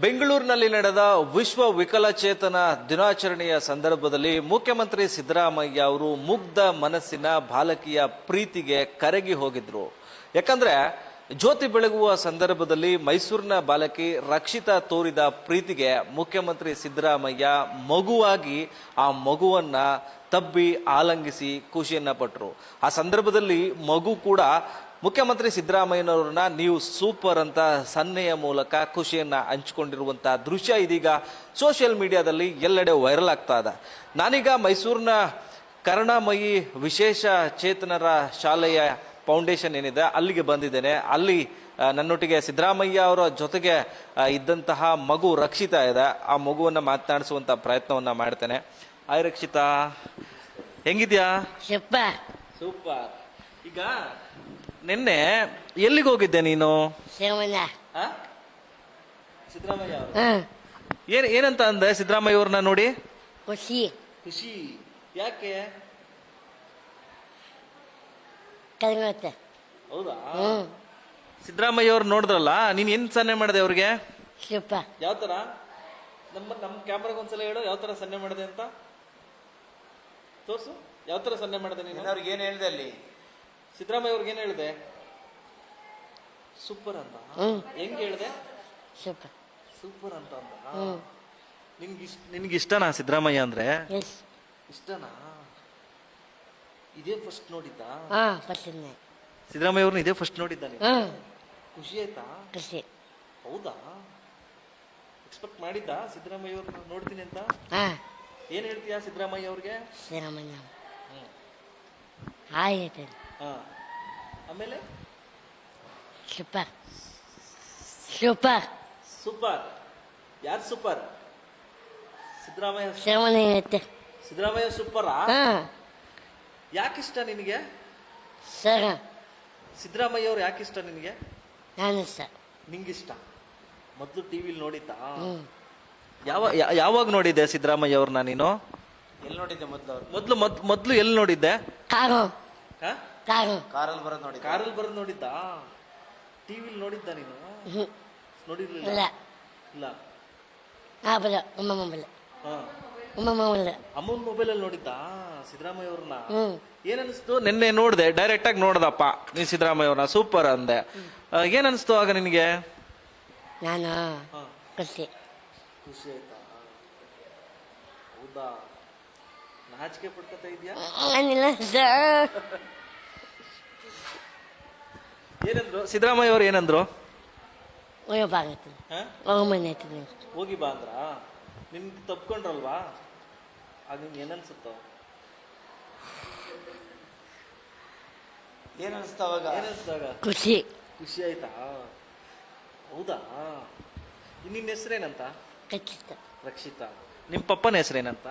ಬೆಂಗಳೂರಿನಲ್ಲಿ ನಡೆದ ವಿಶ್ವ ವಿಕಲಚೇತನ ದಿನಾಚರಣೆಯ ಸಂದರ್ಭದಲ್ಲಿ ಮುಖ್ಯಮಂತ್ರಿ ಸಿದ್ದರಾಮಯ್ಯ ಅವರು ಮುಗ್ಧ ಮನಸ್ಸಿನ ಬಾಲಕಿಯ ಪ್ರೀತಿಗೆ ಕರಗಿ ಹೋಗಿದ್ರು. ಯಾಕಂದ್ರೆ ಜ್ಯೋತಿ ಬೆಳಗುವ ಸಂದರ್ಭದಲ್ಲಿ ಮೈಸೂರಿನ ಬಾಲಕಿ ರಕ್ಷಿತಾ ತೋರಿದ ಪ್ರೀತಿಗೆ ಮುಖ್ಯಮಂತ್ರಿ ಸಿದ್ದರಾಮಯ್ಯ ಮಗುವಾಗಿ ಆ ಮಗುವನ್ನ ತಬ್ಬಿ ಆಲಂಗಿಸಿ ಖುಷಿಯನ್ನ ಪಟ್ಟರು. ಆ ಸಂದರ್ಭದಲ್ಲಿ ಮಗು ಕೂಡ ಮುಖ್ಯಮಂತ್ರಿ ಸಿದ್ದರಾಮಯ್ಯನವರನ್ನ ನೀವು ಸೂಪರ್ ಅಂತ ಸನ್ನೆಯ ಮೂಲಕ ಖುಷಿಯನ್ನ ಹಂಚಿಕೊಂಡಿರುವಂತಹ ದೃಶ್ಯ ಇದೀಗ ಸೋಷಿಯಲ್ ಮೀಡಿಯಾದಲ್ಲಿ ಎಲ್ಲೆಡೆ ವೈರಲ್ ಆಗ್ತಾ ಇದೆ. ನಾನೀಗ ಮೈಸೂರಿನ ಕರುಣಾಮಯಿ ವಿಶೇಷ ಚೇತನರ ಶಾಲೆಯ ಫೌಂಡೇಶನ್ ಏನಿದೆ ಅಲ್ಲಿಗೆ ಬಂದಿದ್ದೇನೆ. ಅಲ್ಲಿ ನನ್ನೊಟ್ಟಿಗೆ ಸಿದ್ದರಾಮಯ್ಯ ಅವರ ಜೊತೆಗೆ ಇದ್ದಂತಹ ಮಗು ರಕ್ಷಿತಾ ಇದೆ. ಆ ಮಗುವನ್ನ ಮಾತನಾಡಿಸುವಂತ ಪ್ರಯತ್ನವನ್ನ ಮಾಡ್ತೇನೆ. ಹಾಯ್ ರಕ್ಷಿತಾ, ಹೆಂಗಿದ್ಯಾ? ಸೂಪರ್. ಈಗ ನಿನ್ನೆ ಎಲ್ಲಿಗೆ ಹೋಗಿದ್ದೆ ನೀನು? ಸಿದ್ದರಾಮಯ್ಯ ಏನಂತ ಅಂದೆ ಸಿದ್ದರಾಮಯ್ಯ ಅವ್ರನ್ನ ನೋಡಿ? ಖುಷಿ. ಖುಷಿ ಯಾಕೆ? ಹೌದಾ? ಸಿದ್ದರಾಮಯ್ಯ ಅವ್ರು ನೋಡಿದ್ರಲ್ಲ, ನೀನ್ ಏನ್ ಸನ್ನೆ ಮಾಡಿದೆ ಅವ್ರಿಗೆ? ಯಾವ ತರ? ನಮ್ಮ ಕ್ಯಾಮ್ರಾಗ ಒಂದ್ಸಲ ಹೇಳು, ಯಾವ ತರ ಸನ್ನೆ ಮಾಡಿದೆ ಅಂತ ತೋರ್ಸು. ಯಾವ ತರ ಸನ್ನೆ ಮಾಡಿದೆ ನೀನು? ಅವ್ರಿಗೆ ಏನ್ ಹೇಳಿದೆ ಅಲ್ಲಿ? ಸಿದ್ದರಾಮಯ್ಯ ಅವ್ರಿಗೆ ಏನ್ ಹೇಳಿದೆ? ಸೂಪರ್ ಅಂತ. ಹೆಂಗ್ ಹೇಳಿದೆ? ಸೂಪರ್ ಅಂತ ಅಂದ. ನಿನ್ಗೆ ಇಷ್ಟನಾ ಸಿದ್ದರಾಮಯ್ಯ ಅಂದ್ರೆ? ಇಷ್ಟನಾ? ಇದೇ ಫಸ್ಟ್ ನೋಡಿದ್ದ ಸಿದ್ದರಾಮಯ್ಯ ಅವ್ರನ್ನ? ಇದೇ ಫಸ್ಟ್ ನೋಡಿದ್ದಾನೆ. ಖುಷಿ ಆಯ್ತಾ? ಹೌದಾ? ಎಕ್ಸ್ಪೆಕ್ಟ್ ಮಾಡಿದ್ದ ಸಿದ್ದರಾಮಯ್ಯ ಅವ್ರನ್ನ ನೋಡ್ತೀನಿ ಅಂತ? ಏನ್ ಹೇಳ್ತೀಯಾ ಸಿದ್ದರಾಮಯ್ಯ ಅವ್ರಿಗೆ? ಆಮೇಲೆ ಸೂಪರ್. ಸೂಪರ್. ಯಾರು ಸೂಪರ್? ಸಿದ್ದರಾಮಯ್ಯ. ಸಿದ್ದರಾಮಯ್ಯ ಸೂಪರಾ? ಯಾಕಿಷ್ಟ ನಿನಗೆ ಸಿದ್ದರಾಮಯ್ಯ ಅವ್ರು? ಯಾಕಿಷ್ಟ ನಿನಗೆ? ನಿಂಗಿಷ್ಟ? ಮೊದ್ಲು ಟಿವಿಲಿ ನೋಡಿದ್ದ? ಯಾವಾಗ ನೋಡಿದ್ದೆ ಸಿದ್ದರಾಮಯ್ಯ ಅವ್ರನ್ನ ನೀನು? ಎಲ್ಲಿ ನೋಡಿದ್ದೆ ಮೊದ್ಲು ಎಲ್ಲಿ ನೋಡಿದ್ದೆ? ಕಾರಲ್ಲಿ ಬರೋದು ನೋಡಿ. ಕಾರಲ್ಲಿ ಬರೋದು ನೋಡಿದ್ದ? ಟಿವಿಲಿ ನೋಡಿದ್ದ ನೀನು? ನೋಡಿರ್ಲಿಲ್ಲ? ಇಲ್ಲ. ಅಮ್ಮನ ಮೊಬೈಲ್ ಅಲ್ಲಿ ನೋಡಿದ್ದ ಸಿದ್ದರಾಮಯ್ಯ ಅವ್ರನ್ನ? ಏನನ್ನಿಸ್ತು ನಿನ್ನೆ ನೋಡ್ದೆ? ಡೈರೆಕ್ಟ್ ಆಗಿ ನೋಡ್ದಪ್ಪ ನೀ ಸಿದ್ದರಾಮಯ್ಯ ಅವ್ರನ್ನ ಸೂಪರ್ ಅಂದೆ. ಏನನ್ನಿಸ್ತು ಆಗ ನಿನಗೆ? ಖುಷಿ ಆಯ್ತಾ? ಹೌದಾ? ನಾಚಿಕೆ ಪಡ್ಕೊತಾ ಇದೆಯಾ? ಏನಂದ್ರು ಸಿದ್ದರಾಮಯ್ಯ ಅವ್ರು? ಏನಂದ್ರು? ಹೋಗಿ ಬಾ ಅಂದ್ರ? ನಿನ್ಗೆ ತಪ್ಕೊಂಡ್ರಲ್ವಾ? ಆಗ ನಿಮ್ಗೆ ಏನನ್ಸುತ್ತೋ? ಏನನ್ಸ್ತಾವಾಗ? ಖುಷಿ ಆಯ್ತಾ? ಹೌದಾ? ನಿನ್ನ ಹೆಸರೇನಂತ? ರಕ್ಷಿತಾ. ನಿಮ್ ಪಪ್ಪನ ಹೆಸರೇನಂತ?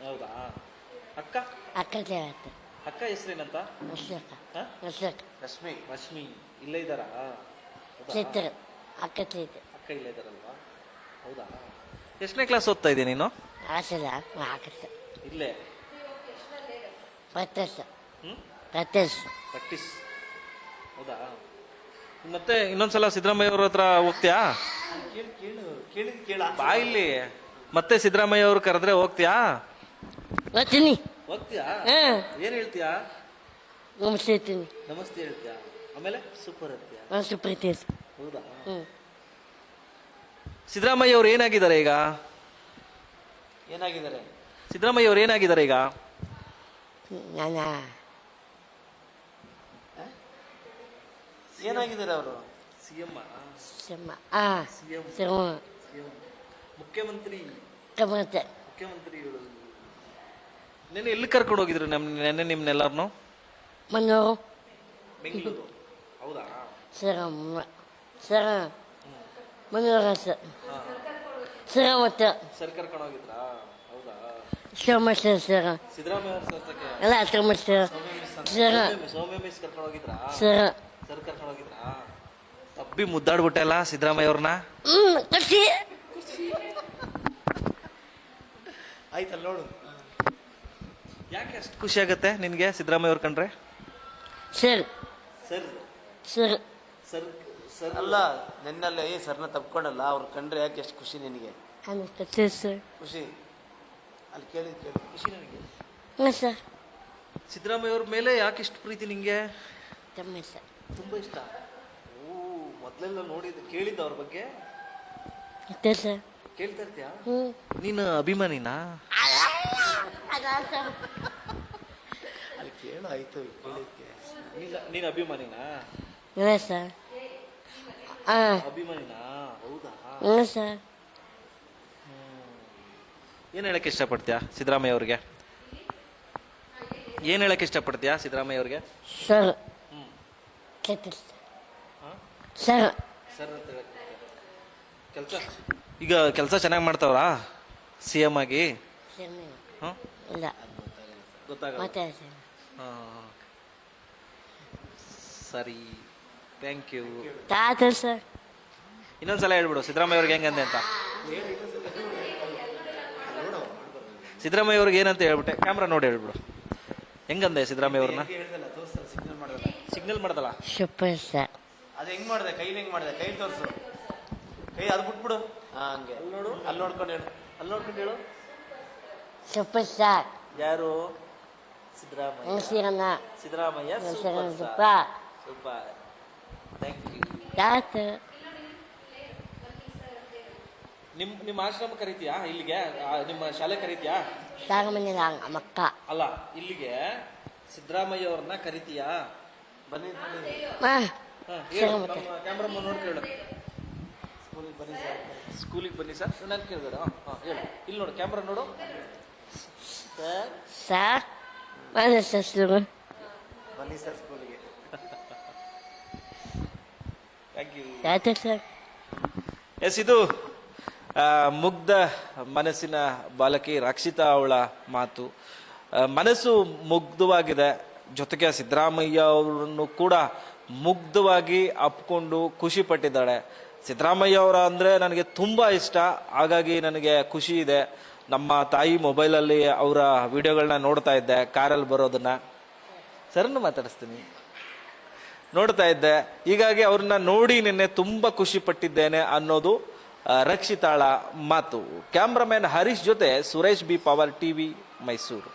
ಹೌದಾ? ಅಕ್ಕ ಹೆಸರೇನಂತ? ರಶ್ಮಿ. ಇಲ್ಲೇ ಇದ್ದಾರಾ? ಅಕ್ಕ ಇಲ್ಲೇ ಇದ್ದಾರಲ್ವಾ? ಹೌದಾ? ಎಷ್ಟನೇ ಕ್ಲಾಸ್ ಓದ್ತಾ ಇದ್ದೀನಿ ನೀನು? ಇಲ್ಲೇ ಪ್ರಾಕ್ಟೀಸ್. ಹೌದಾ? ಮತ್ತೆ ಇನ್ನೊಂದ್ಸಲ ಸಿದ್ದರಾಮಯ್ಯ ಅವ್ರ ಹತ್ರ ಹೋಗ್ತೀಯಾ? ಬಾ ಇಲ್ಲಿ. ಮತ್ತೆ ಸಿದ್ದರಾಮಯ್ಯ ಅವ್ರು ಕರೆದ್ರೆ ಹೋಗ್ತೀಯಾ? ಹೋಗ್ತೀಯಾ? ಏನ್ ಹೇಳ್ತೀಯಾ? ನಮಸ್ತೆ ಹೇಳ್ತೀಯಾ? ಆಮೇಲೆ ಸೂಪರ್ ಅಂತೀಯಾ? ಹೌದಾ? ಸಿದ್ದರಾಮಯ್ಯ ಅವ್ರು ಏನಾಗಿದ್ದಾರೆ ಈಗ? ಸಿದ್ದರಾಮಯ್ಯ ಅವ್ರು ಏನಾಗಿದ್ದಾರೆ ಈಗ? ಏನಾಗಿದ್ದಾರೆ ಅವರು? ಸಿಎಂ. ಮುಖ್ಯಮಂತ್ರಿ. ನೆನ್ನೆ ಎಲ್ಲಿ ಕರ್ಕೊಂಡು ಹೋಗಿದ್ರು ನೆನ್ನೆ ನಿಮ್ನೆಲ್ಲಾರ್ನು? ಬೆಂಗಳೂರು. ಹೌದಾ? ಸರ್ ಕರ್ಕೊಂಡು ಹೋಗಿದ್ರಾ? ಹೌದಾ? ಸಿದ್ದರಾಮಯ್ಯ ಅವ್ರ ಸೌಮ್ಯ ಮಿಸ್ ಕರ್ಕೊಂಡು ಹೋಗಿದ್ರಾ? ಸರ್ ಕರ್ಕೊಂಡು ಹೋಗಿದ್ರಾ? ತಬ್ಬಿ ಮುದ್ದಾಡ್ಬಿಟ್ಟಲ್ಲ ಸಿದ್ದರಾಮಯ್ಯ ಅವ್ರನ್ನ? ಆಯ್ತಲ್ಲ ನೋಡು. ಯಾಕೆ ಅಷ್ಟು ಖುಷಿ ಆಗತ್ತೆ ನಿನ್ಗೆ ಸಿದ್ದರಾಮಯ್ಯ ಅವ್ರ ಕಂಡ್ರೆ? ಸರ್ ಅಲ್ಲ ನಿನ್ನಲ್ಲಿ ಸರ್ನ ತಪ್ಕೊಂಡಲ್ಲ ಅವ್ರು ಕಂಡ್ರೆ ಯಾಕೆ ಎಷ್ಟು ಖುಷಿ ನಿನಗೆ? ಅನ್ನಿಸ್ತದೆ ಸರ್. ಖುಷಿ ಅಲ್ಲಿ ಕೇಳಿ ಖುಷಿ ನನಗೆ. ಹಾಂ ಸರ್. ಸಿದ್ದರಾಮಯ್ಯ ಅವ್ರ ಮೇಲೆ ಯಾಕೆ ಇಷ್ಟು ಪ್ರೀತಿ ನಿಂಗೆ? ತಮ್ಮ ಸರ್. ತುಂಬಾ ಇಷ್ಟ. ಓ, ಮೊದಲೆಲ್ಲ ಕೇಳಿದ್ದ ಅವ್ರ ಬಗ್ಗೆ? ಇದೆ ಸರ್. ಕೇಳ್ತಾ ಇರ್ತೀಯಾ? ಹ್ಞೂ. ನೀನು ಅಭಿಮಾನಿನಾ? ಅಲ್ಲಿ ಕೇಳು ಆಯ್ತು ಕೇಳಿದ್ಕೆ. ನೀನು ಅಭಿಮಾನಿನಾ? ಇಲ್ಲ ಸರ್. ಹಾಂ. ಅಭಿಮಾನಿನಾ? ಹೌದಾ? ಹ್ಞೂ ಸರ್. ಏನ್ ಹೇಳಕ್ ಇಷ್ಟಪಡ್ತೀಯಾ ಸಿದ್ದರಾಮಯ್ಯ ಅವ್ರಿಗೆ? ಏನ್ ಹೇಳಕ್ ಇಷ್ಟಪಡ್ತೀಯಾ ಸಿದ್ದರಾಮಯ್ಯ ಅವ್ರಿಗೆ? ಸರ್. ಕೇಳ್ತೀರಿ ಸರ್. ಸರ್. ಕೆಲಸ ಈಗ ಕೆಲಸ ಚೆನ್ನಾಗಿ ಮಾಡ್ತಾವ್ರಾ CM ಆಗಿ? ಹ್ಮ್? ಇಲ್ಲ. ಗೊತ್ತಾಗಲ್ಲ. ಮತ್ತೆ ಸರ್. ಸರಿ, ಥ್ಯಾಂಕ್ ಯು. ತಾತ ಸರ್. ಇನ್ನೊಂದ್ಸಲ ಹೇಳ್ಬಿಡು ಸಿದ್ದರಾಮಯ್ಯ ಅವ್ರಿಗೆ ಹೆಂಗಂದೆ ಅಂತ. ಸಿದ್ದರಾಮಯ್ಯ ಅವ್ರಿಗೆ ಏನಂತ ಹೇಳ್ಬಿಟ್ಟೆ, ಕ್ಯಾಮ್ರಾ ನೋಡಿ ಹೇಳ್ಬಿಡು. ಹೆಂಗಂದೆ ಸಿದ್ದರಾಮಯ್ಯ ಅವ್ರನ್ನ? ಸಿಗ್ನಲ್ ಮಾಡ್ದಲ್ಲ? Super sir. ಅದು ಹೆಂಗ್ ಮಾಡಿದೆ? ಕೈಲಿ ಹೆಂಗ್ ಮಾಡಿದೆ? ಕೈ ತೋರಿಸು. ಕೈ ಅದು ಬಿಟ್ಬಿಡು. ಹಂಗೆ ಅಲ್ಲಿ ನೋಡು, ಅಲ್ಲಿ ನೋಡ್ಕೊಂಡು ಹೇಳು, ಅಲ್ಲಿ ನೋಡ್ಕೊಂಡು ಹೇಳು. Super sir. ಯಾರು? ಸಿದ್ದರಾಮಯ್ಯ. ಸಿರನ್ನ. Siddaramaiah super. Super, thank you. ತಾತ. ನಿಮ್ಮ ಆಶ್ರಮ ಕರೀತೀಯಾ ಇಲ್ಲಿಗೆ? ನಿಮ್ಮ ಶಾಲೆ ಕರೀತೀಯಾ? ಸಾಗಮನೆ ಮಕ್ಕ. ಅಲ್ಲ, ಇಲ್ಲಿಗೆ ಸಿದ್ದರಾಮಯ್ಯ ಅವ್ರನ್ನ ಕರಿತೀಯಾ? ಬನ್ನಿ ಹಾಂ. ಕ್ಯಾಮ್ರಾಮನ್ ನೋಡಿ ಕೇಳು. ಸ್ಕೂಲಿಗೆ ಬನ್ನಿ ಸರ್. ನಾನು ಕೇಳಿದಾರ? ಹೇಳು, ಇಲ್ಲಿ ನೋಡು, ಕ್ಯಾಮ್ರಾ ನೋಡು. ಸರ್. ಬನ್ನಿ ಸರ್ ಶುರು. ಬನ್ನಿ ಸರ್ ಸ್ಕೂಲಿಗೆ. Thank you. ತಾತ ಸರ್. ಎಸ್, ಇದು ಮುಗ್ಧ ಮನಸ್ಸಿನ ಬಾಲಕಿ ರಕ್ಷಿತಾ ಅವಳ ಮಾತು. ಮನಸ್ಸು ಮುಗ್ಧವಾಗಿದೆ, ಜೊತೆಗೆ ಸಿದ್ದರಾಮಯ್ಯ ಅವರನ್ನು ಕೂಡ ಮುಗ್ಧವಾಗಿ ಅಪ್ಕೊಂಡು ಖುಷಿ ಪಟ್ಟಿದ್ದಾಳೆ. ಸಿದ್ದರಾಮಯ್ಯ ಅವರ ಅಂದರೆ ನನಗೆ ತುಂಬ ಇಷ್ಟ, ಹಾಗಾಗಿ ನನಗೆ ಖುಷಿ ಇದೆ. ನಮ್ಮ ತಾಯಿ ಮೊಬೈಲಲ್ಲಿ ಅವರ ವಿಡಿಯೋಗಳನ್ನ ನೋಡ್ತಾ ಇದ್ದೆ, ಕಾರಲ್ಲಿ ಬರೋದನ್ನ. ಸರ್ನ ಮಾತಾಡಿಸ್ತೀನಿ, ನೋಡ್ತಾ ಇದ್ದೆ. ಹೀಗಾಗಿ ಅವ್ರನ್ನ ನೋಡಿ ನಿನ್ನೆ ತುಂಬ ಖುಷಿ ಪಟ್ಟಿದ್ದೇನೆ ಅನ್ನೋದು ರಕ್ಷಿತಾಳ ಮಾತು. ಕ್ಯಾಮ್ರಾಮನ್ ಹರೀಶ್ ಜೊತೆ Suresh B, power TV, Mysuru.